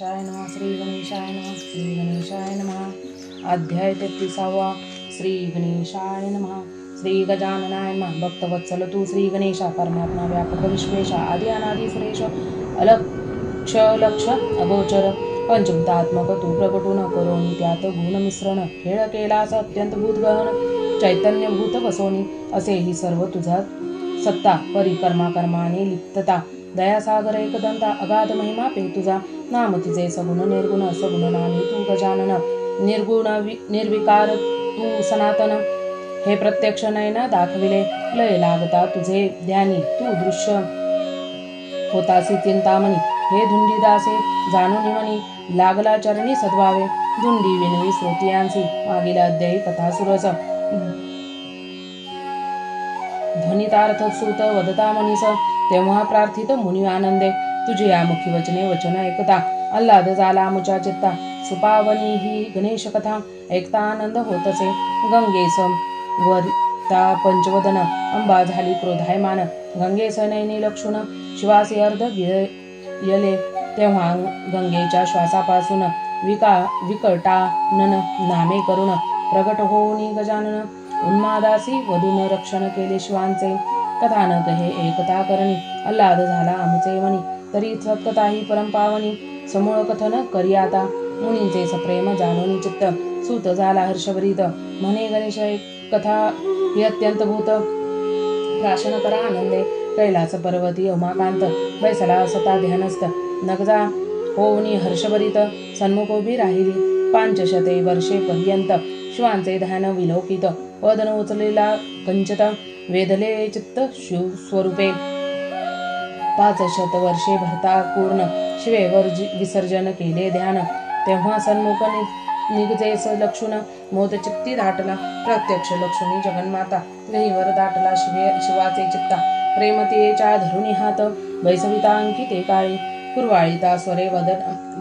गणेशाय नमः. श्री गणेशाय नमः. श्री गणेशाय नमः. अध्याय 33. श्री गणेशाय नमः. श्री गजाननाय नमः. भक्तवत्सल तू श्री गणेशा, परमात्मा व्यापक विश्वेशा, आदि अनादि सुरेश, अलक्ष लक्ष अगोचर, पंचभूतात्मक तू प्रकटून करोनी त्यात गुण मिश्रण, खेळ केलास अत्यंत भूतगहन, चैतन्य भूत वसोनी, असेही सर्व तुझा सत्ता, परिकर्मा कर्माने लिप्तता, दयासागर एकदंता, अगाध महिमा पे तुझा, नाम तिचे सगुण निर्गुण, सगुण नामे तू गजानन, निर्गुण निर्विकार तू सनातन, हे प्रत्यक्ष नयन दाखविले, लय लागता तुझे ध्यानी, तू दृश्य होतासी चिंतामणी, हे धुंडीदासे जाणून म्हणी, लागला चरणी सद्भावे, धुंडी विनवी श्रोतियांसी, मागील अध्यायी कथा सुरस, ध्वनितार्थ सुत वदता मनीस, तेव्हा प्रार्थित मुनी आनंदे, तुझे या मुखी वचने वचन ऐकता, आल्हाद झाला मुचा चित्ता, सुपावनी ही गणेश कथा, ऐकता आनंद होतसे, गंगेस वरिता पंचवदन, अंबा झाली क्रोधायमान, गंगेस नयनी लक्षुण, शिवासी अर्ध गिळले, तेव्हा गंगेच्या श्वासापासून विकटानन नामे करुण, प्रगट होऊनी गजानन, उन्मादासी वधून रक्षण केले शिवांचे, कथानक हे एकता करणी, आल्हाद झाला आमचे मनी, तरी सत्कथा ही परमपावनी, समूळ कथन करी आता, मुनींचे सप्रेम जाणून चित्त, सूत झाला हर्षभरीत, म्हणे गणेश कथा ही अत्यंत भूत, प्राशन करा आनंदे, कैलास पर्वती उमाकांत, बैसला सता ध्यानस्थ, नगजा होऊनी हर्षभरीत, सन्मुख उभी राहिली, 500 वर्षे पर्यंत, शिवांचे ध्यान विलोकित, वदन उचलेला कंचत, वेधले चित्त शिव स्वरूपे, 500 वर्षे भरता पूर्ण, शिवेवर विसर्जन केले ध्यान, तेव्हा सन्मुख निगजेस लक्षुण, मोद चित्ती दाटला, प्रत्यक्ष लक्षुणी जगन्माता, गहीवर दाटला शिवाचे चित्ता, प्रेमतेच्या धरुणी हात, वैसविता अंकिते काळी, कुरवाळीता स्वरे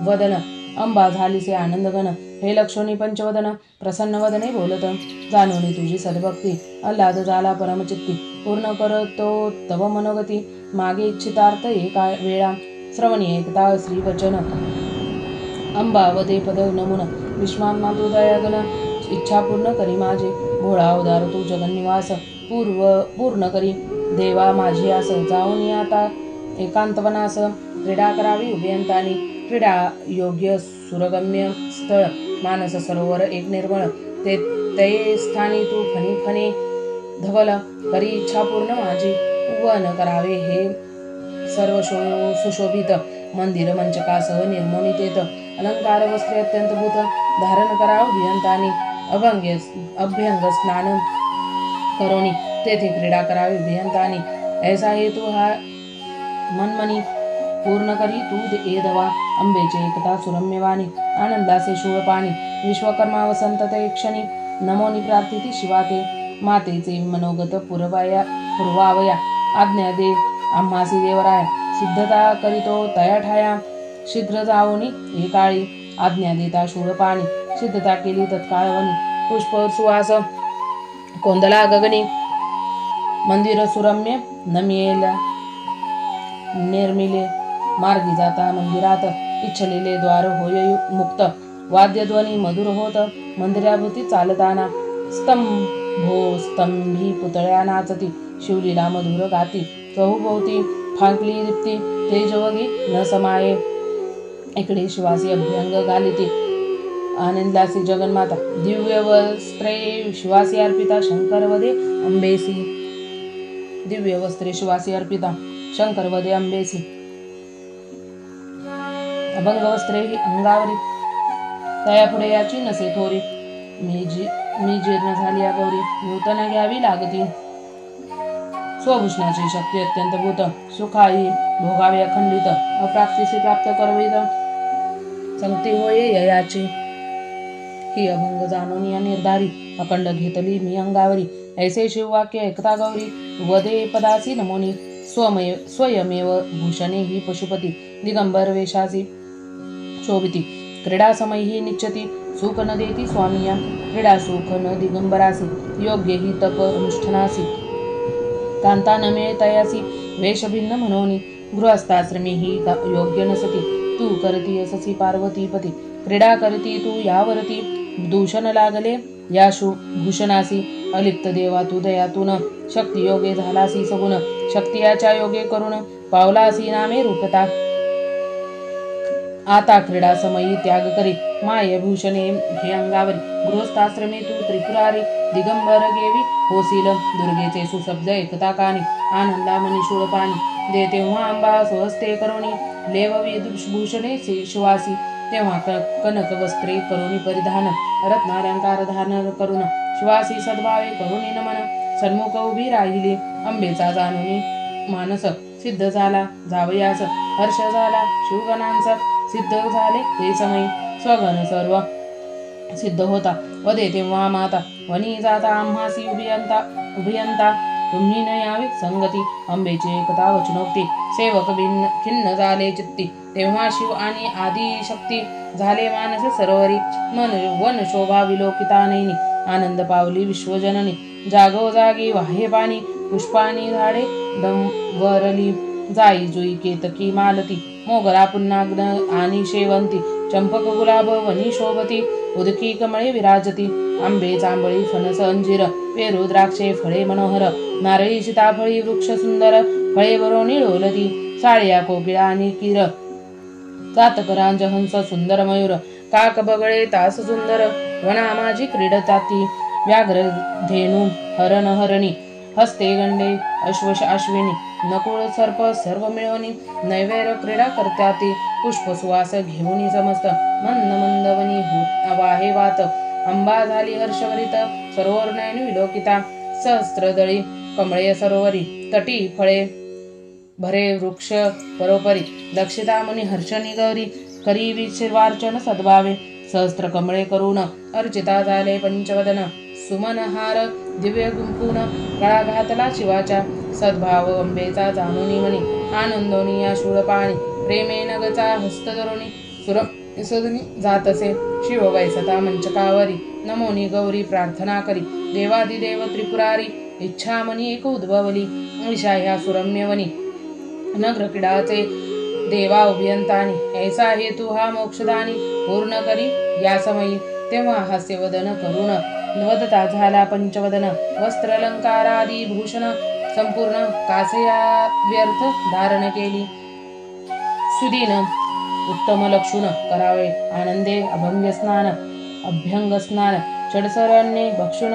वदन, अंबा झालीसे आनंदगण, हे लक्षणी पंचवदन, प्रसन्न वदने बोलत, जाणून तुझी सद्भक्ती, आल्हाद झाला परमचित्ती, पूर्ण करतो तव मनोगती, मागे इच्छितार्थ एका वेळा, श्रवणी एकता श्रीवचन, अंबा वदे पद नमुन, विश्वात्मा तू दयागण, इच्छा पूर्ण करी माझे, भोळा उदार तू जगन्निवास, पूर्ण करी देवा माझी आस, जाऊन आता एकांतवनास, क्रीडा करावी उभयंतानी, क्रीडा योग्य सुरगम्य स्थळ, मानस सरोवर एक निर्मळ, ते स्थानी तू फणी फणी धवल, करी इच्छा पूर्ण माझी, वन करावे हे सर्व सुशोभित, मंदिर मंचकासह निर्मोनितेत, अलंकार वस्त्रे अत्यंत भूत, धारण कराव अभियंतानी, अभ्यंग स्नान करोनी, तेथे क्रीडा करावी अभियंतानी, ऐसा हेतू हा मनमनी, पूर्ण करी तू दवा, अंबेचे एकता सुरम्यवाणी, आनंदासे शूळपाणी, विश्वकर्मा वसंत ते क्षणी, नमोनी प्रार्थिती शिवाते, मातेचे मनोगत पुरवावया, आज्ञा दे आम्हासी देवराया, सिद्धता करीतो तया ठाया, शीघ्र जाऊनी एकाळी, आज्ञा देता शूळपाणी, सिद्धता केली तत्काळवनी, पुष्प सुवास कोंदला गगनी, मंदिर सुरम्य नमियेल निर्मिले, मार्गी जाता मंदिरात, इच्छलेले द्वार होय मुक्त, वाद्यध्वनी मधुर होत, मंदिराभोवती चालताना, स्तंभी पुतळ्या नाचती, शिवलीला मधुर गाती, चहूभोवती फांकली दीप्ती, तेजवगी न समाये, इकडे शिवासी अभ्यंग घालिती, आनंदासी जगन्माता, दिव्य वस्त्रे शिवासी अर्पिता, शंकर वदे अंबेसी, दिव्य वस्त्रे शिवासी अर्पिता, शंकर वदे अंबेसी, अभंग वस्त्रे ही अंगावरी, तया पुढे याची नसे थोरी, मी जीर्ण झाली या गौरी, नूतन घ्यावी लागती, स्वभूषणाची शक्ती अत्यंत भूत, सुखाई भोगावे अखंडित, अप्राप्तीसी प्राप्त करवित, संगती होय ययाची, ही अभंग जाणून या निर्धारी, अखंड घेतली मी अंगावरी, ऐसे शिववाक्य ऐकता गौरी, वदे पदासी नमोनी, स्वयमेव भूषणे ही पशुपती, दिगंबर वेशासी शोभिती, क्रीडा समय ही निश्चती, सुख न देती स्वामिया, क्रीडा सुख न दिगंबरासी, योग्य ही तप अनुष्ठानासी, कांता न मिळतयासी, वेश भिन्न म्हणोनी, गृहस्थाश्रमी ही योग्य नसती, तू करती अससी पार्वतीपती, क्रीडा करती तू यावरती, दूषण लागले या भूषणासी, अलिप्त देवा तू दयातून, शक्ती योगे झालासी सगुण, शक्तियाच्या योगे करून पावलासी नामे रूपता, आता क्रीडा समयी त्याग करी, माय भूषणे हे अंगावरी, गृहस्थाश्रमे तू त्रिपुरारी, दिगंबर गेवी होसील, दुर्गेचे सुशब्द एकता कानी, आनंदा मनी शूळपाणी, दे तेव्हा अंबा स्वहस्ते करोनी, लेववी भूषणे शिवासी, तेव्हा कनक वस्त्रे करोनी परिधान, रत्नालंकार धारण करून, शिवासी सद्भावे करोनी नमन, सन्मुख उभी राहिली, अंबेचा जाणूनी मानस, सिद्ध झाला जावयास, हर्ष झाला शिवगणांचा, सिद्ध झाले ते समयी, स्वगण सर्व सिद्ध होता, वदे तेव्हा माता, वनी जाता आम्हासी उभियंता, तुम्ही न यावे संगती, अंबेची एकता वचनोक्ती, सेवक खिन्न झाले चित्ती, तेव्हा शिव आणि आदी शक्ती, झाले मानस सरोवरी, मन वन शोभा विलोकिता नैनी, आनंद पावली विश्वजननी, जागोजागी वाहे पाणी, पुष्पानी झाडे डंबरली, जाई जुई केतकी मालती, मोगरा पुन्नाग्न आणि शेवंती, चंपक गुलाब वनी शोभती, उदकी कमळे विराजती, आंबे जांभळी फणस अंजीर, पेरू द्राक्षे फळे मनोहर, नारळी सीताफळी वृक्ष सुंदर, फळे बरोणी डोलती, साळ्या कोकिळा आणि किर, चातकरांज हंस सुंदर मयूर, काक बगळे तास सुंदर, वना माझी क्रीडताती, व्याघ्र धेनू हरण हरणी, हस्ते गंडे अश्विनी, नकुळ सर्प सर्व मिळवणी, नैवेद्य क्रीडा करत्याती, पुष्प सुवास घेऊनी समस्त, मंद मंदवनी वाहे वात, अंबा झाली हर्षवरित, सरोवर नयन विलोकिता, सहस्त्रदळी कमळे सरोवरी, तटी फळे भरे वृक्ष परोपरी, दक्षिता मुनी हर्षणी गौरी, करी विशिर्वार्चन सद्भावे, सहस्त्र कमळे करून अर्चिता झाले पंचवदन, सुमनहार दिव्य गुंपून, गळा घातला शिवाच्या, सद्भाव अंबेचा जाणूनी मनी, आनंदोनी या शूळपाणी, प्रेमे नगचा हस्त धरुणी, सुरसदनी जातसे, शिव वैसता मंचकावरी, नमोनी गौरी प्रार्थना करी, देवादिदेव त्रिपुरारी, इच्छा मनी एक उद्भवली, ईशा ह्या सुरम्यवनी, नग्र क्रीडाचे देवा अभियंतानी, ऐसा हेतू हा मोक्षदानी, पूर्ण करी या समयी, तेव्हा हास्यवदन करुण, वदता झाला पंचवदन, वस्त्रलंकारादी भूषण, संपूर्ण कासया व्यर्थ धारण केली, सुदीन उत्तम लक्षुण करावे, आनंदे अभ्यंग स्नान, षडसरण्ये भक्षुण,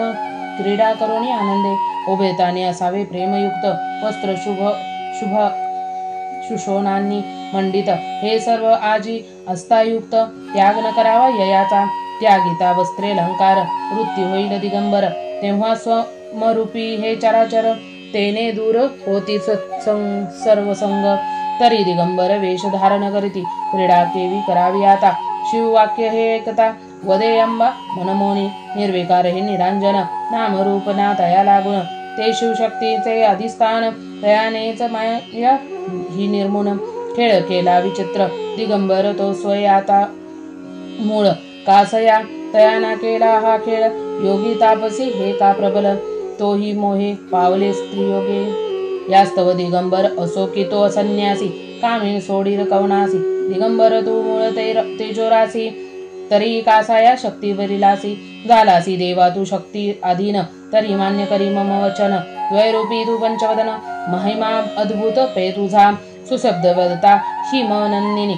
क्रीडा करुणी आनंदे, उभेताने असावे प्रेमयुक्त, वस्त्र शुभ सुशोनांनी मंडित, हे सर्व आजी अस्तायुक्त, त्याग न करावा ययाचा, त्यागिता वस्त्रे अलंकार, वृत्ती होईल दिगंबर, तेव्हा स्वमरूपी हे चराचर, तेने दूर होतीच सर्व संग, तरी दिगंबर वेश धारण करीती, क्रीडा केवी करावी आता, शिववाक्य हे ऐकता, वदे अंबा मनमोनी, निर्विकार हे निरांजन, नामरूप ना तया लागून, ते शिवशक्तीचे अधिष्ठान, तयानेच माया ही निर्मून, खेळ केला विचित्र, दिगंबर तो स्वय आता मूळ, कासया तयाना केला हा खेळ, योगी तापसी हे का प्रबल, तोही मोहे पावले स्त्रियोगे, यास्तव दिगंबर असो की तो संन्यासी, कामी सोडील कवनासी, दिगंबर तू मूळ तेजोरासी, तरी कासाया शक्तीवरिलासी, झालासी देवा तू शक्ती अधीन, तरी मान्य करी मम वचन, द्वैरूपी तू पंचवदन, महिमा अद्भुत पे तुझा, सुशब्द वदता हिमनंदिनी,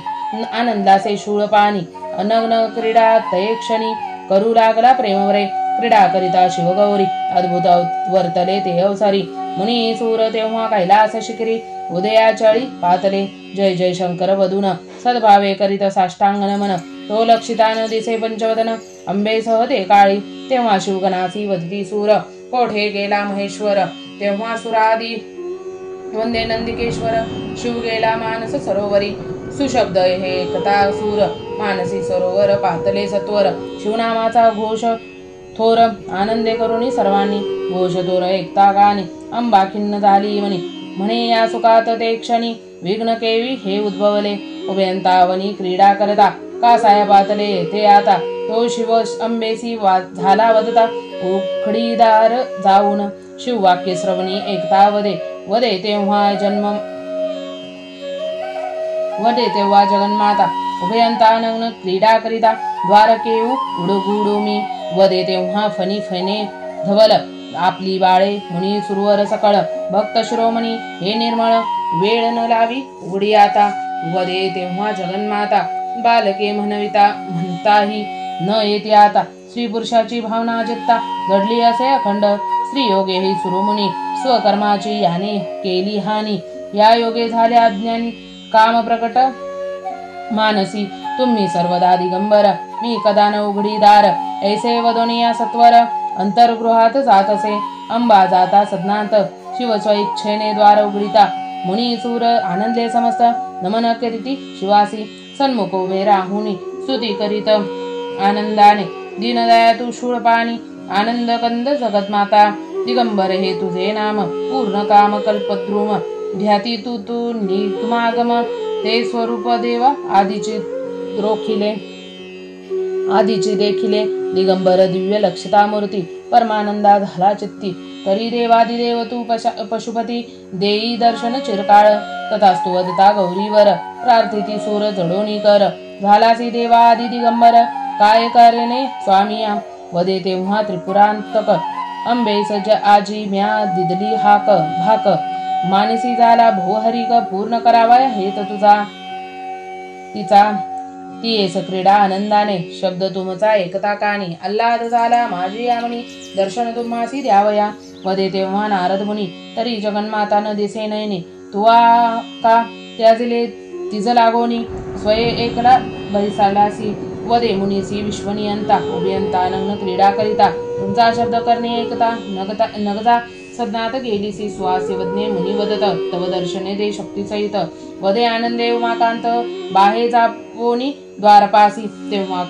आनंदासे शूळपाणी, अनग्न क्रीडा तये क्षणी, करू लागला प्रेमवरे, क्रीडा करिता शिवगौरी, अद्भुत वर्तले ते अवसारी, मुनी सूर तेव्हा कैलास शिखरी, उदयाचळी पातले, जय जय शंकर वदून, सद्भावे करीत साष्टांग नमन, तो लक्षितान दिसे पंचवदन, अंबेसह ते काळी, तेव्हा शिवगणासी वदती सूर, कोठे गेला महेश्वर, तेव्हा सुरादी वंदे नंदिकेश्वर, शिव गेला मानस सरोवरी, सुशब्द हे एकता सूर, मानसी सरोवर पातले सत्वर, शिवनामाचा घोष थोर, आनंदे करुणी सर्वांनी, घोष थोर एकता गाणी, अंबा खिन्न झाली मनी, म्हणे या सुखात ते क्षणी, विघ्न केवी हे उद्भवले, उभयंतावनी क्रीडा करता, कासाया पातले ते आता, तो शिव अंबेसी झाला वदता, उखडीदार जाऊन, शिववाक्य श्रवणी एकता वदे, वदे तेव्हा वदे तेव्हा जगन्माता उभयंता नग्न क्रीडा करिता द्वारकेऊ उडगुडू मी वदे तेव्हा फणी फणे धवल आपली बाळे मुनी सुरवर सकळ भक्त शिरोमणी हे निर्मळ वेळ न लावी उघडी आता वदे तेव्हा जगन्माता बालके म्हणताही न येते आता स्त्री पुरुषाची भावना जित्ता घडली असे अखंड स्त्री योगे ही सुरुमुनी स्वकर्माची याने केली हानी या योगे झाले अज्ञानी काम प्रकट मानसी तुम्ही सर्वदा दिगंबर मी कदा न उघडी दार ऐसे वदोनिया सत्वर अंतर्गृहात जात असे अंबा जाता सदनांत शिव स्वइच्छेने द्वार उघडिता मुनी सूर आनंदले समस्त नमन करीती शिवासी सन्मुख उभे राहुनी स्तुती करीत आनंदाने दीनदया तू शूळपाणी आनंद कंद जगत माता दिगंबर हे तुझे नाम पूर्ण काम कल्पद्रुम ध्याती तू निगमागम ते स्वरूप देवा आधीचे देखिले दिगंबर दिव्य लक्षता मूर्ती परमानंदा झाला चित्ती तरी देवादिदेव तू पशुपती देई दर्शन चिरकाळ तथास्तु वदता गौरीवर प्रार्थिती सूर जडोनी कर झालासी देवा आदि दिगंबर काय करेने स्वामिया वदे तेव्हा त्रिपुरांतक अंबे सज आजी म्या दिदली हाक भाक मानसी झाला भोहरिक पूर्ण करावा हेत तुझा तिचा ती येस क्रीडा आनंदाने शब्द तुमचा एकता कानी अल्लाद झाला माझी यामणी दर्शन तुम्हासी द्यावया वदे तेव्हा नारद मुनी तरी जगन्माता न दिसे नयनी तुवा का त्याजिले तिज लागोनी स्वये एकला बैसालासी वदे मुनीसी विश्वनियंता उभयंता नग्न क्रीडा करिता तुमचा शब्द करणे एकता नगता सदनात गेलीसी स्वासिवज्ञे मुनी वदत तव दर्शने दे शक्ती सहित वदे आनंदे उमाकांत बाहे जापोनी द्वारपासी तेव्हा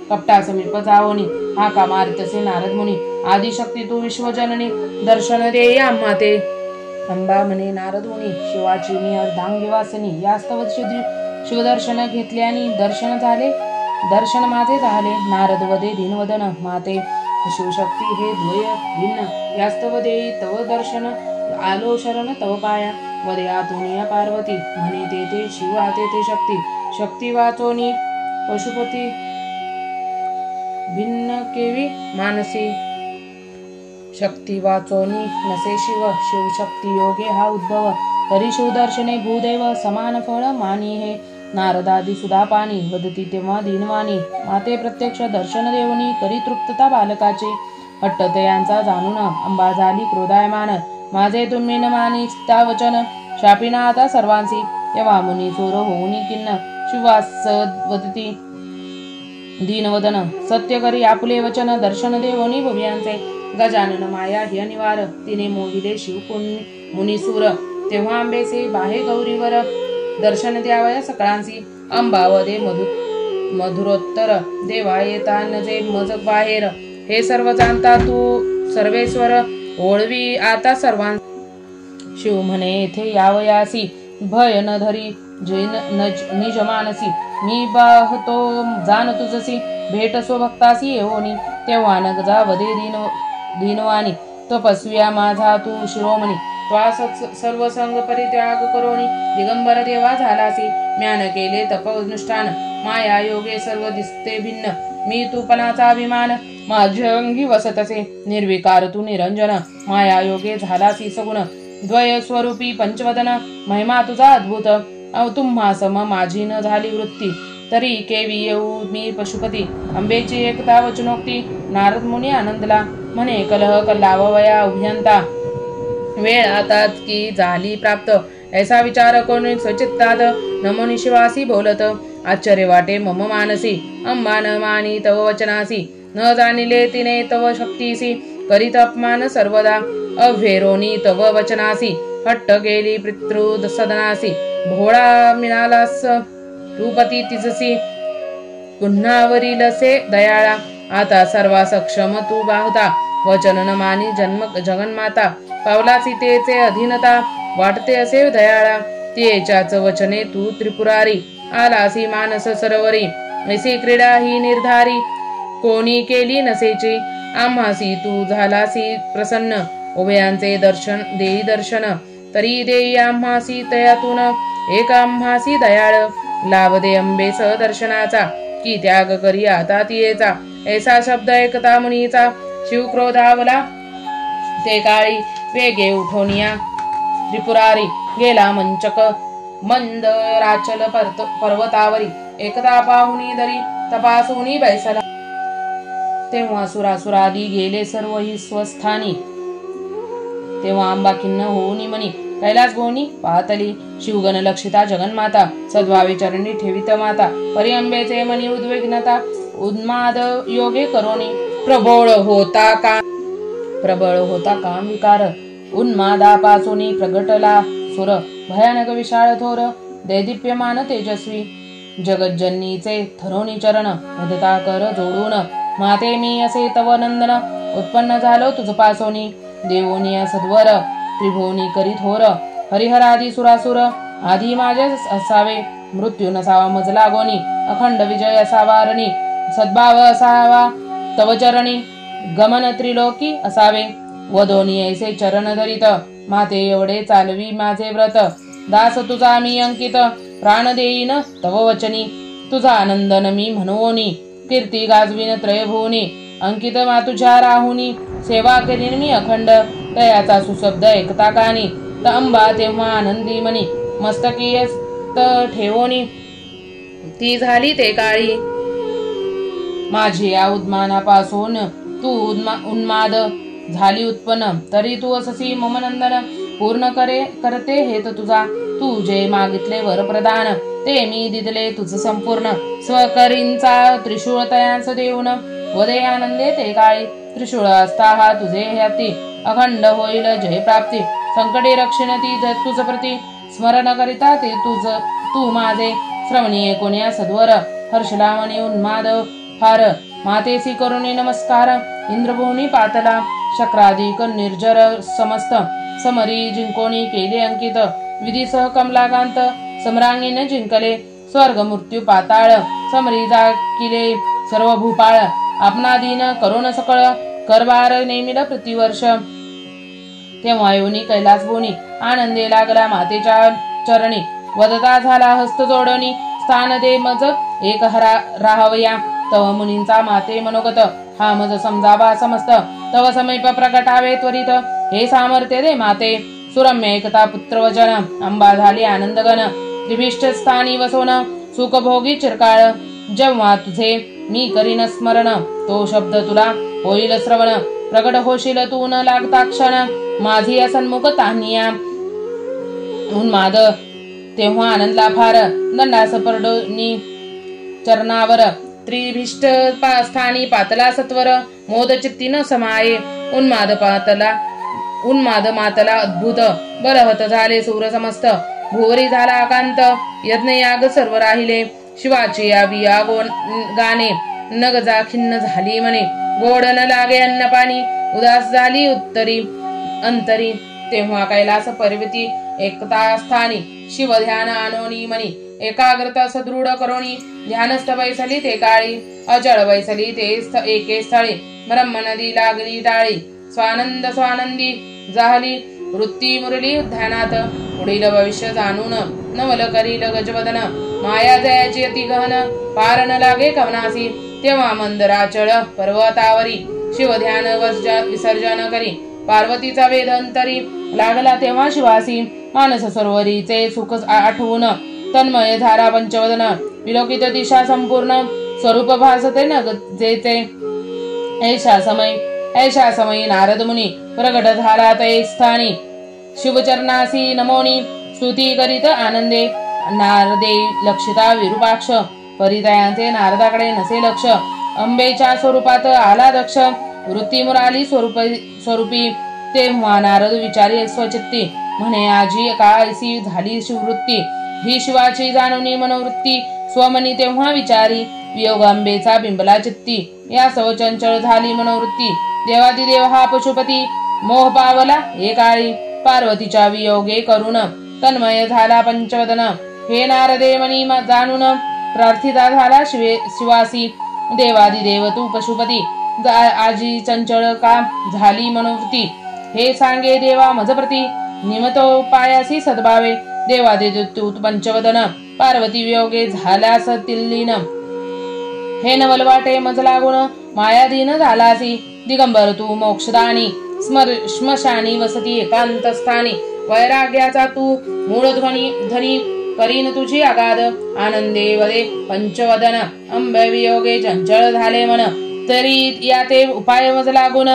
कपटा समीप जावोनी हा का मारितसे नारद मुनी आदिशक्ती तू विश्वजननी दर्शन दे आम्हा ते अंबा म्हणे नारद मुनी शिवाची मी अर्धांगी वासनी यास्तव शिवदर्शन घेतल्यानी दर्शन माझे झाले नारद वदे दीनवदन माते शिवशक्ती हे द्वय भिन्न यास्तव देई तव दर्शन आलो शरण तव पाया वदे आतुनिया पार्वती म्हणे ते शिव आते ते शक्ती वाचोनी पशुपती भिन्न केवी मानसी शक्ती वाचोनी नसे शिवशक्ती योगे हा उद्भव तरी शिवदर्शने भूदेव समान फळ मानी हे नारदादी सुधा पाणी वदती तेव्हा दीनवाणी माते प्रत्यक्ष दर्शन देवनी करी तृप्तता बालकाची हट्टतयांचा जाणून अंबा झाली क्रोधायमान माझे तुम्ही न मानिता वचन शापिना आता सर्वांसी तेव्हा मुनी चोर होऊनी किन्न शिवास वदती दीनवदन सत्य करी आपुले वचन दर्शन देवनी भुव्यांचे गजानन माया हि अनिवार तिने मोहिले शिव मुनीसूर तेव्हा आंबेसे बाहे गौरीवर दर्शन द्यावया सकळांसी अंबावदे मधुरोत्तर देवा येता नजे मज बाहेर हे सर्व जाणता तू सर्वेश्वर ओळवी आता सर्वां शिव म्हणे येथे यावयासी भय न धरी निज मानसी मी बाहतो जाण तुझसी भेट स्वभक्तासी येवोनी तेव्हा नगजा वदे दीनवानी तपस्विया माझा तू शिरोमणी त्वा सर्व संग परित्याग करोनी दिगंबर देवा झालासी म्यान केले तपनुष्ठान माया योगे सर्व दिसते भिन्न मी तूपणाचा अभिमान माझ्या अंगी वसतसे निर्विकार तू निरंजन माया योगे झालासी सगुण द्वय स्वरूपी पंचवदन महिमा तुझा अद्भुत तुम्हा सम माझी न झाली वृत्ती तरी केवी येऊ मी पशुपती अंबेची एकता वचनोक्ती नारद मुनी आनंदला म्हणे कलह कल्लावया उभ्यंता वेळ आताच की झाली प्राप्त ऐसा विचार कोणी स्वचित्तात नमो शिवासी बोलत आश्चर्य वाटे मम मानसी अंबा न मानी तव वचनासी न जाणिले तिने तव शक्तीसी करीत अपमान सर्वदा अभेरोनी तव वचनासी हट्ट गेली पितृ सदनासी भोळा मिळालास रूपती तिजसी पुन्हावरीलसे दयाळा आता सर्वा सक्षम तू बाहुता वचन न मानी जगन्माता पावला सीतेचे अधीनता वाटते असे दयाळा तिच्याच वचने तू त्रिपुरारी आलासी मानस सरोवरी ऐसी क्रीडा ही निर्धारी कोणी केली नसेची आम्हासी तू झालासी प्रसन्न उभयांचे दर्शन देई दर्शन तरी देई आम्हासी तयातून एक आम्हासी दयाळ लाभ दे अंबेस दर्शनाचा की त्याग करी आता तियेचा ऐसा शब्द ऐकता मुनीचा शिवक्रोधावला ते काळी वेगे उठोनिया त्रिपुरारी गेला मंचक मंदराचल पर्वतावरी एकदा पाहुनी दरी तपासुनी बैसला तेव्हा सुरासुरादी गेले सर्व ही स्वस्थानी तेव्हा आंबा खिन्न होऊनी मनी कैलास भोवनी पाहतली शिवगण लक्षिता जगन्माता सद्भावी चरणी ठेवित माता परी अंबेचे मनी उद्विग्नता उन्माद योगे करोनी प्रबळ होता काम विकार उन्मादापासून प्रगटला सुर भयानक विशाळ थोर दैदिप्यमान तेजस्वी जगज्जननीचे थरोनी चरण मदता कर जोडून माते मी असे तव नंदन उत्पन्न झालो तुझ पासोनी देवोनी सद्वर त्रिभुवनी करी थोर हरिहरादी सुरासुर आधी माझे असावे मृत्यू नसावा मज लागोनी अखंड विजय असावा रणी सद्भाव असावा तव चरणी गमन त्रिलोकी असावे वदोनी ऐसे चरण धरित माते एवढे चालवी माझे व्रत दास तुझा मी अंकित प्राण देईन तव वचनी तुझा आनंदन मी म्हणवोनी कीर्ती गाजवीन त्रयभुवनी अंकित मातुझ्या राहुनी सेवा करीन मी अखंड तयाचा सुशब्द ऐकता कानी त अंबा तेव्हा आनंदी मनी मस्तकी ठेवोनी ती झाली ते काळी माझी या उद्मानापासून तू उन्माद झाली उत्पन्न तरी तू अससी मम नंदन पूर्ण करते हेत तुझा तू जे मागितले वर प्रदान ते मी दिदले तुझ संपूर्ण स्वकरींचा त्रिशूळ तयांस देऊन वदे आनंदे ते काळी त्रिशूळ असता हा तुझे ह्याती अखंड होईल जय प्राप्ती संकटे रक्षण ती तुझ प्रती स्मरण करिता ते तू माझे श्रवणीय कोण्या सद्वर हर्षलावणी उन्माद फार मातेसी करुणी नमस्कार इंद्रभुवनी पातला शक्राधिक निर्जर समस्त समरी जिंकोणी केले अंकित विधीसह कमलाकांत सम्रांगीने जिंकले स्वर्ग मृत्यू पाताळ समरी जाकिले सर्व भूपाळ आपणाधीन करुण सकळ करभार नेमिल प्रतिवर्ष तेव्हा योनी कैलास भोनी आनंदे लागला मातेच्या चरणी वदता झाला हस्त जोडणी स्थान दे मज एक राहवया तव मुनींचा माते मनोगत हा मज समजावा समस्त तव समीप प्रकटावे त्वरित हे सामर्थ्य दे माते सुरम्य एकता पुत्र वचन अंबा झाली आनंदगण त्रिभिष्ट स्थानी वसोन सुखभोगी चिरकाळ जेव्हा तुझे मी करीन स्मरण तो शब्द तुला होईल श्रवण प्रकट होशील तू न लागता क्षण माझी सन्मुख तान्हिया उन्माद तेव्हा आनंदला फार दंडास परडोनी चरणावर त्रिभिष्ट स्थानी पातला सत्वर मोद चित्ती न समाये उन्माद मातला अद्भुत बलहत झाले सूर समस्त भुवरी झाला आकांत यज्ञयाग सर्व राहिले शिवाची यावी गाणे नगजा खिन्न झाली मने गोड न लागे अन्न पाणी उदास झाली उत्तरी अंतरी तेव्हा कैलास पर्वती एकता स्थानी शिव ध्यान आणोनी मनी एकाग्रता सदृढ करोनी ध्यानस्थ बैसली ते काळी अचळ बैसली ते एके स्थळी ब्रह्म नदी लागली टाळी स्वानंदी झाली वृत्ती मुरली ध्यानात पुढील भविष्य जाणून नवल करील गजवदन माया जयाची अति गहन पार न लागे कवनासी तेव्हा मंदराचळ पर्वतावरी शिव ध्यान विसर्जन करी पार्वतीचा वेद अंतरी लागला तेव्हा शिवासी मानस सरोवरीचे सुख आठवून तन्मय धारा पंचवदन विलोकित दिशा संपूर्ण स्वरूप भासते न जेचे ऐशा समय नारद मुनी प्रगट झाला ते स्थानी शिवचरणासी नमोनी स्तुती करीत आनंदे नारदे लक्षिता विरूपाक्ष परितयांचे नारदाकडे नसे लक्ष अंबेच्या स्वरूपात आला दक्ष वृत्ती मुराली स्वरूपी तेव्हा नारद विचारी स्वचित्ती म्हणे आजी काळसी झाली शिववृत्ती ही शिवाची जाणूनी मनोवृत्ती स्वमनी तेव्हा विचारी वियोग अंबेचा बिंबला चित्ती या सव चंचल झाली मनोवृत्ती देवादिदेव हा पशुपती मोह पावला एकाळी पार्वतीच्या वियोगे करून तन्मय झाला पंचवदन हे नारदे मनी जाणून प्रार्थिता झाला शिवासी देवादिदेव तू पशुपती आजी चंचल का झाली मनोवृत्ती हे सांगे देवा मजप्रती निमतोपायासी सद्भावे देवादित्यूत पंचवदन पार्वती वियोगे झाल्यास तिल्लीन हे नवल वाटे मज लागून मायाधीन झालासी दिगंबर तू मोक्षदानी श्मशानी वसती एकांतस्थानी वैराग्याचा तू मूळध्वनी धनी करीन तुझी आगाध आनंदे वदे पंचवदन अंबे वियोगे चंचल झाले मन तरी या ते उपाय मज लागून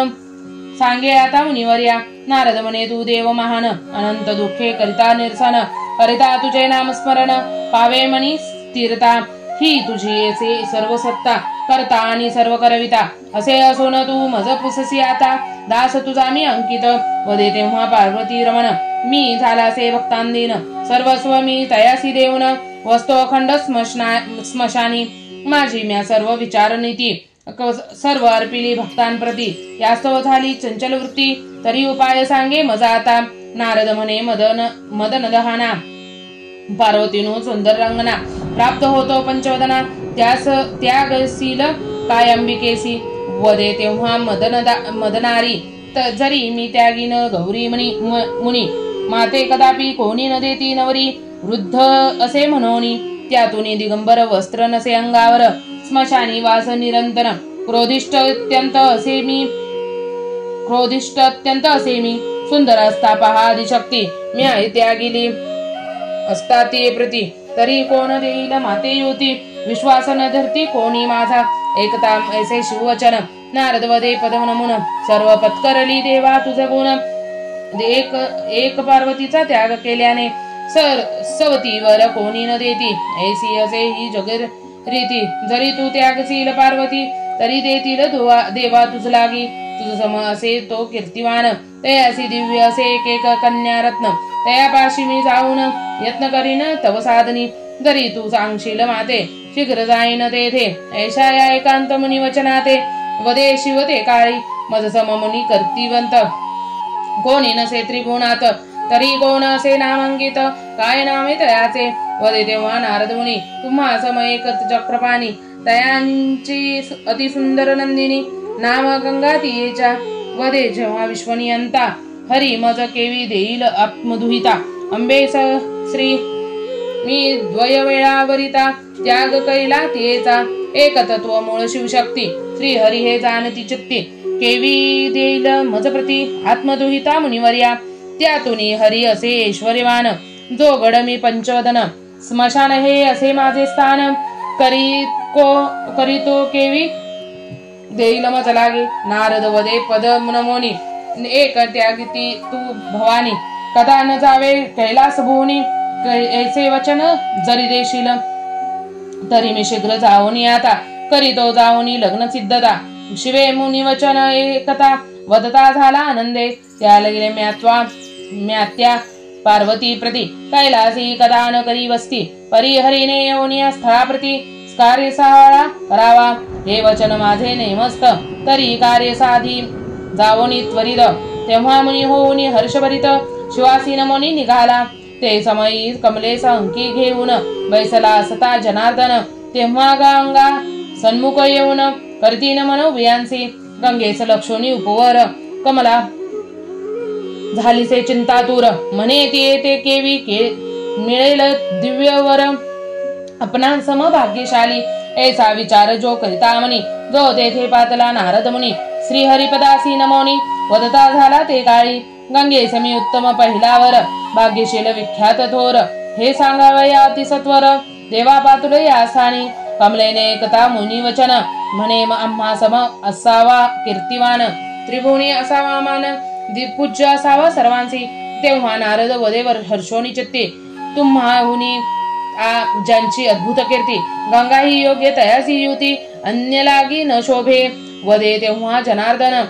सांगे आता मुनिवर्या नारद म्हणे तू देव महान अनंत दुःखे करिता निरसन करिता तुझे नामस्मरण पावे मनी स्थिरता ही तुझी येसे सर्व सत्ता करता आणि सर्व करविता असे असून तू मज पुससी आता दास तुझा मी अंकित वदे तेव्हा पार्वती रमण मी झालासे भक्तांदीन सर्वस्व मी तयासी देऊन वस्तो अखंड स्मशानी माझी म्या सर्व विचार नीती सर्व अर्पिली भक्तांप्रती यास्तव झाली चंचल वृत्ती तरी उपाय सांगे मजा आता नारद म्हणे मदन दहाना पार्वतीनो सुंदर रंगना प्राप्त होतो पंचवदना त्यास त्यागशील काय अंबिकेसी वदे तेव्हा मदनारी जरी मी त्यागीन गौरी मुनी माते कदापि कोणी न देती नवरी वृद्ध असे म्हणोनी त्यातून दिगंबर वस्त्र नसे अंगावर स्मशानी वास निरंतर क्रोधिष्ट अत्यंत असे मी सुंदर असता पहा आदिशक्ती मी आहे त्यागिली असता ते प्रती तरी कोण देईल माते युती विश्वास न धरती कोणी माझा एकता ऐसे शिववचन नारद वदे पदम नमुन सर्व पत्करली देवा तुझ गुण एक पार्वतीचा त्याग केल्याने सवतीवर कोणी न देती ऐसी असे ही जगर रीती जरी तू त्यागशील पार्वती तरी देतील देवा तुझ लागी तुझ सम असे तो कीर्तिवान तयासी दिव्य असे एक कन्या रत्न तयापाशी मी जाऊन यत्न करीन तव साधनी जरी तू सांगशील माते शीघ्र जाईन तेथे ऐशा या एकांत मुनी वचनाते वदे शिव ते काळी मज सम मुनी कर्तिवंत कोणी नसे त्रिभुवनात तरी कोण असे नामांकित काय नामे तयाचे वदे तेव्हा नारद मुनी तुम्हा सम एक चक्रपाणी तयांची अति सुंदर नंदिनी नाम गंगा तियेच्या वदे जेव्हा विश्वनियंता हरी मज केवी देईल आत्मदुहिता अंबे श्री मी द्वयवेळावरिता त्याग कैला तियेचा एक तत्व मूळ शिवशक्ती श्री हरी हे जाणती चित्ती केवी देईल मज प्रती आत्मदुहिता मुनिवर्या त्यातून हरी असे ऐश्वर्यवान जो गड मी पंचवदन स्मशान हे असे माझे स्थान करीतो केवी देईल मज लागे नारद वदे पद नमोनी एक त्यागिती तू भवानी कदा न जावे कैलास भुवनी ऐसे वचन जरी देशील तरी मी शीघ्र जाऊनी आता करीतो जाऊनी लग्न सिद्धता शिवे मुनी वचन एकता वदता झाला आनंदे त्या लगिले म्यात्या पार्वती प्रती कैलासी कदा न करी वस्ती परिहरीने येऊनिया स्थळाप्रती कार्य सावळा करावा हे वचन माझे नेमस्त तरी कार्य साधी जावोनी त्वरित तेव्हा मुनी होऊनी हर्षभरित शिवासी नमोनी निघाला ते समयी कमलेस अंकी घेऊन बैसला असता जनार्दन तेव्हा गंगा सन्मुख येऊन करतीन मनोबियांसी गंगेस लक्षोनी उपवर कमला झालीसे चिंतातूर म्हणे ते केवी मिळेल दिव्यवर अपना समभाग्यशाली ऐसा विचार जो करिता मनी जो तेथे पातला नारद मुनी श्री हरिपदासी नमोनी वदता झाला ते काळी गंगे समी उत्तम पहिलावर भाग्यशील विख्यात थोर हे सांगावया अतिसत्वर देवा पातुर या स्थानी कमलेने एकता मुनी वचन म्हणे आम्हा सम असावा कीर्तिवान त्रिभुवनी असावा मान पूज्य असावा सर्वांसी तेव्हा नारद वदेवर हर्षोनी चित्ते तुम्हाहुनी ज्यांची अद्भुत कीर्ती गंगा ही योग्य तयासी युती अन्य लागी न शोभे वदे तेव्हा जनार्दन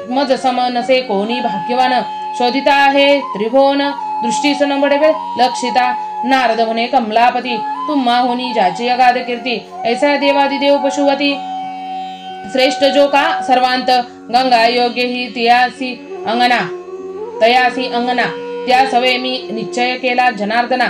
मज सम नसे कोणी भाग्यवान शोधिता आहे त्रिभुवन दृष्टीस न बडे लक्षिता नारद म्हणे कमलापती तुम्हाहुनी ज्याची अगाध कीर्ती ऐसा देवादिदेव पशुवती श्रेष्ठ जो का सर्वांत गंगा योग्य ही तयासी अंगना त्या सवे मी निश्चय केला जनार्दना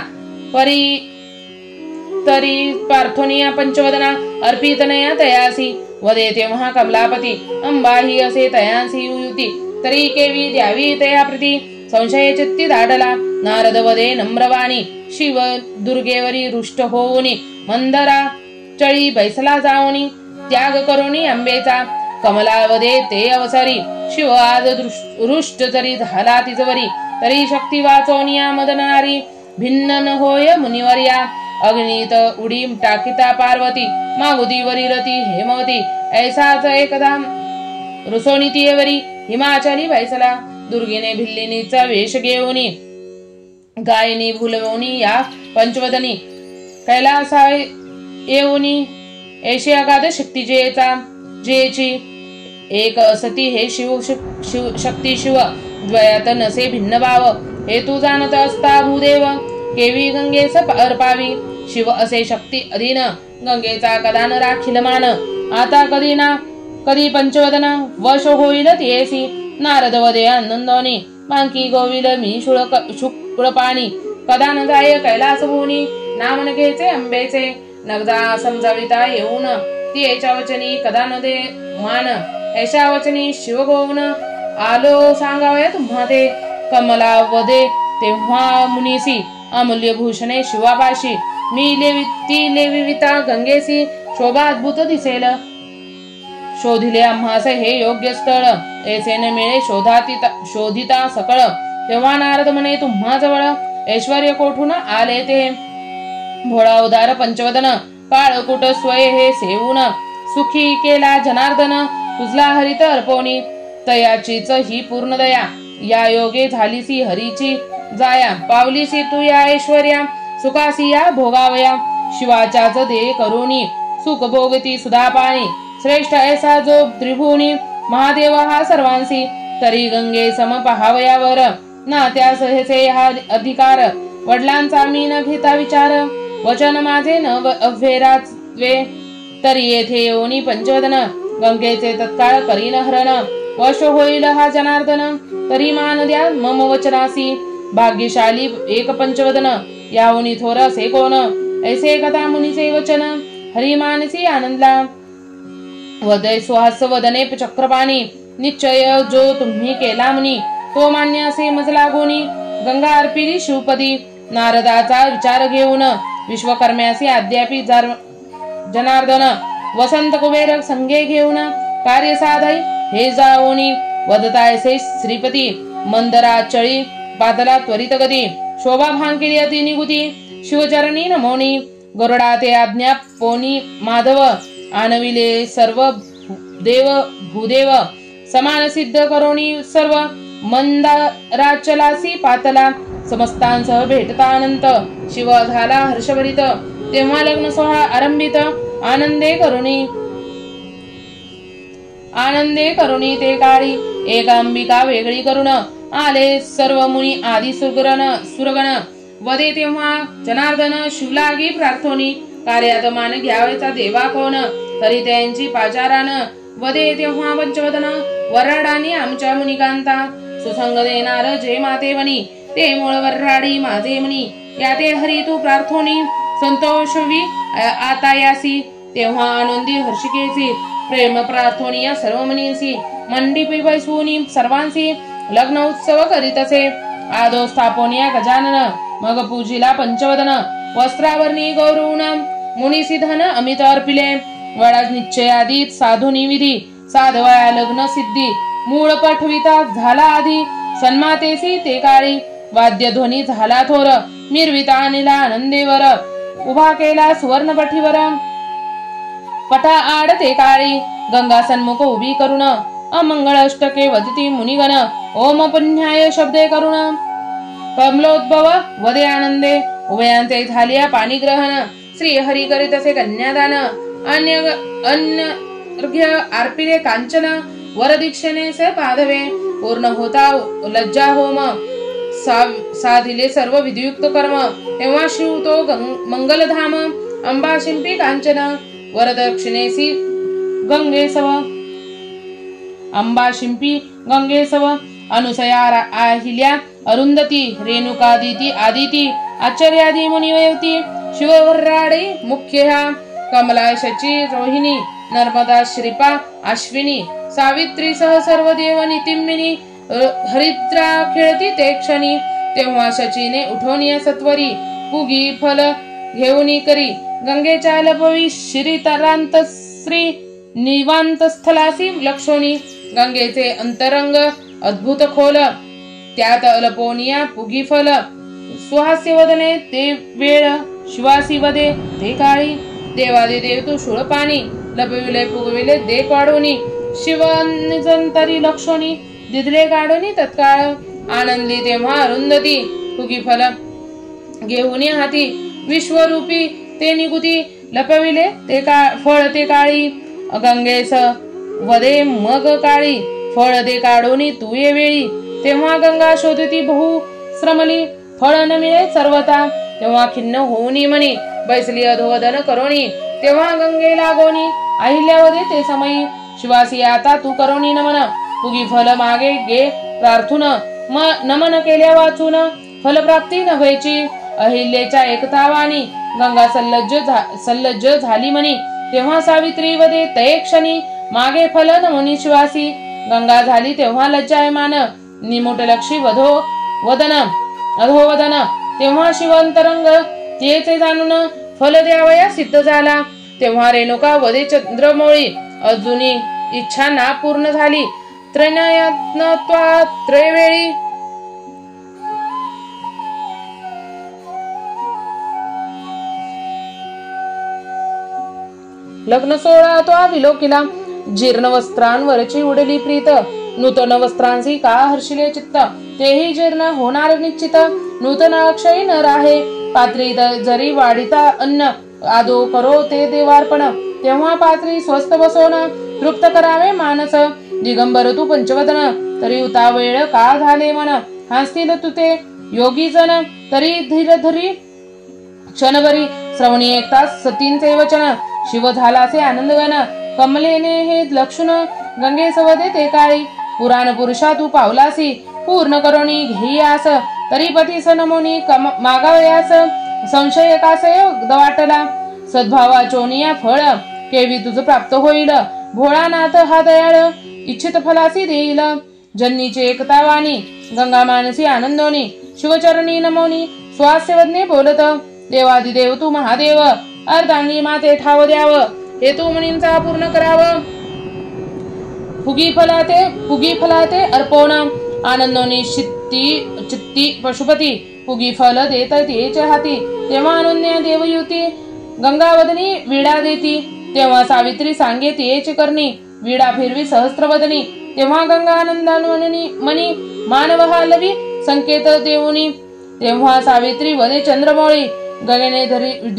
तरी पार्थोनिया पंचवदना अर्पितनया तयासी वदे तेव्हा कमलापती अंबा ही असे तयासी युती तरी केवी द्यावी तया प्रती संशय चित्ती दाटला. नारद वदे नम्रवाणी शिव दुर्गेवरी रुष्ट होऊनी मंदरा चळी बैसला जाऊनी त्याग करुणी अंबेचा कमलावदे ते अवसरी शिव आज रुष्ट जरी झाला तिजवरी तरी शक्ती वाचवनिया मदनारी भिन्न न होय मुनिवर्या अग्नीत उडी टाकिता पार्वती मागुदीवरी रती हेमवती ऐसाच एकदा रुसोणीतीयवरी हिमाचली बैसला दुर्गेने भिल्लिनीचा वेश घेऊनी गायनी भुलवणी या पंचवदनी कैलासा येऊनी ऐशी अगाध शक्ती जेची एक असती हे शिव शक्ती शिव द्वयात नसे भिन्न भाव हे तू जाणत असता भूदेव केवी गंगेस अर्पावी शिव असे शक्ती अधीन गंगेचा कदा न राखील मान आता कधी ना कधी पंचवदन वश होईल तेसी नारद वदे आनंदनी बांकी गोविल मी शुक्र पाणी कदा न जाय कैलास भूनी नाम न घ्यायचे अंबेचे नगदा समजाविता येऊन तिच्या वचनी कदा न दे मान ऐशा वचनी शिव गोवन आलो सांगावया तुम्हा ते कमला वदे तेव्हा मुनीसी अमूल्य भूषणे शिवापाशी मी लेविता गंगेसी शोभा अद्भुत दिसेल शोधिले आम्हास हे योग्य स्थळ ऐसे न मिळे शोधिता सकळ तेव्हा नारद म्हणे तुम्हा जवळ ऐश्वर्य कोठून आले ते भोळा उदार पंचवदन काळकुट स्वय हे सेवून सुखी केला जनार्दन तुझला हरित अर्पवणी तयाचीच ही पूर्ण दया या योगे झालीसी हरीची जाया पावलीसी तू या ऐश्वर्या सुखासी या भोगावया शिवाच्याच दे करुणी सुख भोगती सुधा पाणी श्रेष्ठ ऐसा जो त्रिभुवनी महादेव हा सर्वांसी तरी गंगे सम पहावयावर ना त्या सहसे हा अधिकार वडिलांचा मी न घेता विचार वचन माझे न अव्हेराचे तरी येथे येऊनी पंचवदन गंगेचे तत्काळ करीन हरण वश होईल हा जनार्दन तरी मान द्या मम वचनासी भाग्यशाली एक पंचवदन याहुनी थोर असे कोण ऐसे कथा मुनीचे वचन हरी मानसी आनंदला वदय सुहास वदने चक्रपाणी निश्चय जो तुम्ही केला मुनी तो मान्य असे मज लागोनी गंगा अर्पिली शिवपदी नारदाचा विचार घेऊन विश्वकर्म्यासी अद्यापि जनार्दन वसंत कुबेर संगे घेऊन कार्य साधय हे जाऊनी वदतायसे श्रीपती मंदरा चळी पातला त्वरित गती शोभा भांकिली अति निगुती शिवचरणी नमोनी गरुडा ते आज्ञा पोनी माधव आणविले सर्व देव भूदेव समान सिद्ध करोनी सर्व मंदाराचलासी पातला समस्तांसह भेटता अनंत शिव झाला हर्षभरित तेव्हा लग्न सोहळा आरंभित आनंदे करुणी ते काळी एक अंबिका वेगळी करून आले सर्व मुनी आदी सुरगण वदे तेव्हा जनार्दन शिवलागी प्रार्थोनी कार्यात मान घ्यावयाचा देवा कोण तरी त्यांची पाचारान वदे तेव्हा पंचवदन वराडानी आमच्या मुनिकांता सुसंग देणार जे मातेवनी ते मूळ वराडी माझे मुनी या ते हरी तू प्रार्थोनी संतोषवी आतायासी तेव्हा आनंदी हर्षिकेसी प्रेम प्रार्थोनिया सर्व मुनींसी मंडिपी बैसवूनी सर्वांसी लग्न उत्सव करीत असे आदो स्थापोनिया गजानन मग पूजिला पंचवदन वस्त्रावरणी गौरवून मुनीसी धन अमित अर्पिले वडाच निश्चयादीत साधुनी विधी साधवया लग्न सिद्धी मूळ पठविता झाला आधी सन्मातेसी ते काळी वाद्य ध्वनी झाला थोर निर्विता अनिला आनंदेवर उभा केला सुवर्ण पठीवर पटा आड ते काळी गंगा सन्मुख उभी करुण अमंगळ अष्टके वदती मुनिगण ओम पुण्याय शब्दे करुण कमलोद्भव वदे आनंदे उभयांचे झालिया पाणी ग्रहण श्री हरी करीत असे कन्यादान अन्य अर्पिले कांचन वर दीक्षेने से पाधवे पूर्ण होता लज्जा होम साधिले सर्व विधियुक्त कर्म तेव्हा शिव तो मंगलधाम अंबा शिंपी कांचन वरदक्षिणेसी गंगेसव अंबा शिंपी गंगेसव अनुसया आहिल्या अरुंधती रेणुकादिती आदिती आचार्यादी मुनिवयती शिववर्राडे मुख्य ह्या कमला शची रोहिणी नर्मदा श्रीपा अश्विनी सावित्री सह सर्व देव नितिम्मिनी हरिद्रा खेळती ते क्षणी, तेव्हा शचीने उठवणी सत्वरी, पुगी फल घेऊनी करी, गंगेच्या लपवी शिरीतरांत श्री निवांत स्थलासी लक्षोनी, गंगेचे अंतरंग अद्भुत खोल, त्यात लपोनिया पुगी फल, सुहास्य वदने ते वेळ, शिवासी वदे ते काळी, देवादिदेव तू शूळपाणी, लपविले पुगविले दे काढोनी, शिवनिजंतरी लक्षोनी, दिदले काढोनी तत्काळ, आनंदी तेव्हा अरुंधती, पुगी फल घेऊनी हाती, विश्वरूपी ते निगुती, लपविले ते फळ ते काळी, गंगेस वदे मग काळी, फळ दे काढोनी तू ये वेळी, तेव्हा गंगा शोधती बहु श्रमली, फळ न मिळे सर्वता, तेव्हा खिन्न होऊनी मनी, बैसली अधोवदन करोनी, तेव्हा गंगे लागोनी, अहिल्यावदे ते समयी, शिवासी आता तू करोनी नमन, पुगी फल मागे गे प्रार्थून, नमन केल्या वाचून, फलप्राप्ती न व्हायची, अहिल्याच्या एकतावानी, गंगा सल्लज्ज झाली म्हणी, तेव्हा सावित्री वदे तये क्षणी, मागे फल नमुनी शिवासी, गंगा झाली तेव्हा लज्जायमान, निमुट लक्षी अधोवदन, तेव्हा शिवंतरंग तेचे जाणून, फल द्यावया सिद्ध झाला, तेव्हा रेणुका वदे चंद्रमौळी, अजूनी इच्छा ना पूर्ण झाली, त्रयनयत्नत्वा त्रयवेळी, लग्न सोहळा तो विलोकिला, जीर्ण वस्त्रांवरची उडली प्रीत, नूतन वस्त्रांची का हर्षिले चित्त, तेही जीर्ण होणार निश्चित, नूतन अक्षय न राहे, पात्री जरी वाढिता अन्न, आदो करो ते देवार्पण, तेव्हा पात्री स्वस्त बसवून, तृप्त करावे मानस, दिगंबर तू पंचवदन, तरी उतावेळ का झाले मन, हासतील तुते योगी जन, तरी धीर धरी क्षणभरी, श्रवणी एकतास सतींचे वचन, शिव झालासे आनंदगन, कमलेने हे लक्षण, गंगे सवदे ते काळी, पुराण पुरुषा तू पावलासी, पूर्ण करोनी घेईयास, तरी पतीस नमोनी मागावयास, संशय कासय वाटला, सद्भावा चोनिया फळ, केवी तुझ प्राप्त होईल, भोळानाथ हा दयाळ, इच्छित फलासी देईल, जन्नीची एकतावानी, गंगा मानसी आनंदोनी, शिवचरणी नमोनी, स्वास्यवदने बोलत, देवादिदेव तू महादेव, अर्धांगी माते ठाव द्याव, हे तू मुनींचा पूर्ण कराव, फुगी फलाते अर्पण, आनंदोनी चित्ती पशुपती, पुगी फल देत तेच हाती, तेव्हा अनन्या देवयुती, गंगावदनी विडा देती, तेव्हा सावित्री सांगे तेच करणी, विडा फिरवी सहस्त्रवदनी, तेव्हा गंगा आनंदानुमनी मनी, मानव हालवी संकेत देऊनी, तेव्हा सावित्री वदे चंद्रमौळी, गगने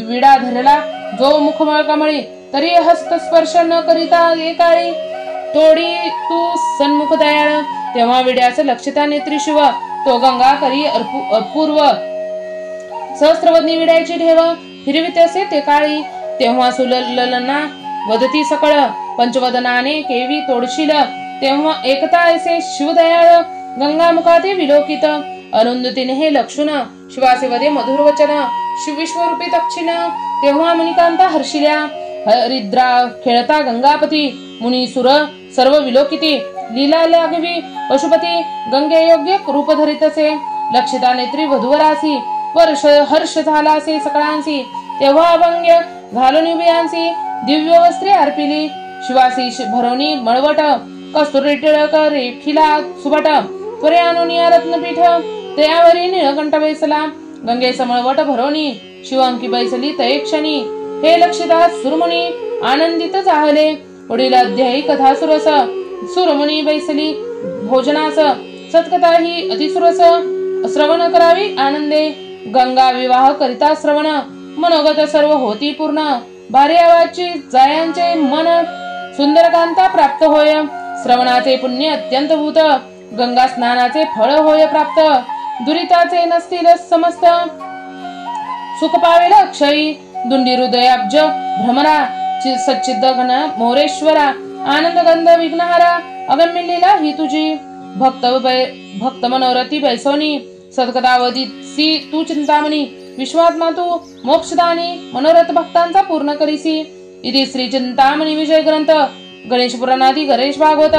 विडा धरला जो मुखमळ कमळी, तरी हस्तस्पर्श न करिता एकाळी, तोडी तू सन्मुख दयाळ, तेव्हा विड्यास लक्षिता नेत्री शिव, तो गंगा करी अपूर्व, सहस्त्रवदनी विड्याची ठेव, फिरवित असे ते काळी, तेव्हा सुललना वदती सकळ, पंचवदनाने केवी तोडशील, तेव्हा एकता ऐसे शिवदयाळ, गंगा मुखाते विलोकित, अरुंधतीने हे लक्षण, शिवासेवदे मधुर वचन, विश्वरूपी दक्षिण, तेव्हा मुनिकांता हर्षिल्या, हरिद्रा खेळता गंगापती, मुनी सुर सर्व विलोकिती, लीला लागवी पशुपती, गंगे योग्य रूप धरितसे, लक्षिता नेत्री वधुवरासी, वर्ष हर्ष झालासे सकळांसी, तेव्हा अभंग्य घालून उभयांसी, दिव्य वस्त्रे अर्पिली, शिवासी भरवणी मळवट, कस्तुरी टिळक रेखिला सुभट, त्वरे अनुनिया रत्नपीठ, त्यावरी निळकंठ बैसला, गंगे समळवट भरवणी, शिवांकी बैसली तये क्षणी, हे लक्षिता सुरमुनी आनंदित झाले, पुढील अध्यायी कथा सुरस, सुरमुनी बैसली भोजनास, सत्कथा ही अतिसुरस, श्रवण करावी आनंदे, गंगा विवाह करिता श्रवण, मनोगत सर्व होती पूर्ण, भारी आवाजची जायांचे मन, सुंदरकांता प्राप्त होय, श्रवणाचे पुण्य अत्यंत भूत, गंगा स्नानाचे फळ होय प्राप्त, दुरिताचे नसतील समस्त, सुख पावेल अक्षयी, दुंडी हृदयाब्ज भ्रमरा, सच्चिद घन मोरेश्वरा, आनंद गंध विघ्नहारा, अगम्य लीला ही तुझी, भक्त मनोरथी बैसोनी, सत्कथावधीसी तू चिंतामणी, विश्वात्मा तू मोक्षदानी, मनोरथ भक्तांचा पूर्ण करीसी, इति श्री चिंतामणी विजय ग्रंथ, गणेश पुराणादी गणेश भागवत,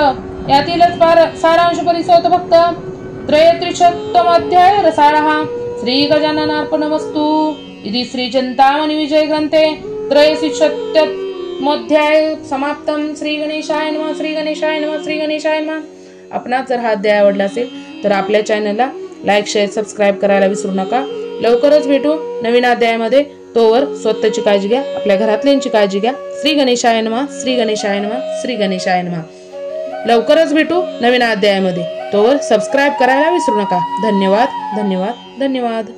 यातीलच सारांश परिसोत भक्त 33 अध्याय रसाळः श्री गजाननार्पणमस्तु इति श्री चिंतामणी विजय ग्रंथे 63 अध्याय समाप्तम। श्री गणेशाय नमः, श्री गणेशाय नमः, श्री गणेशाय नमः। आपणास जर हा अध्याय आवडला असेल तर आपल्या चॅनलला लाईक, शेअर, सबस्क्राईब करायला विसरू नका। लवकरच भेटू नवीन अध्यायामध्ये। तोवर स्वतःची काळजी घ्या, आपल्या घरातल्यांची काळजी घ्या। श्री गणेशाय नमः, श्री गणेशाय नमः, श्री गणेशाय नमः। लवकरच भेटू नवीन अध्यायामध्ये। तोवर सबस्क्राईब करायला विसरू नका। धन्यवाद, धन्यवाद, धन्यवाद।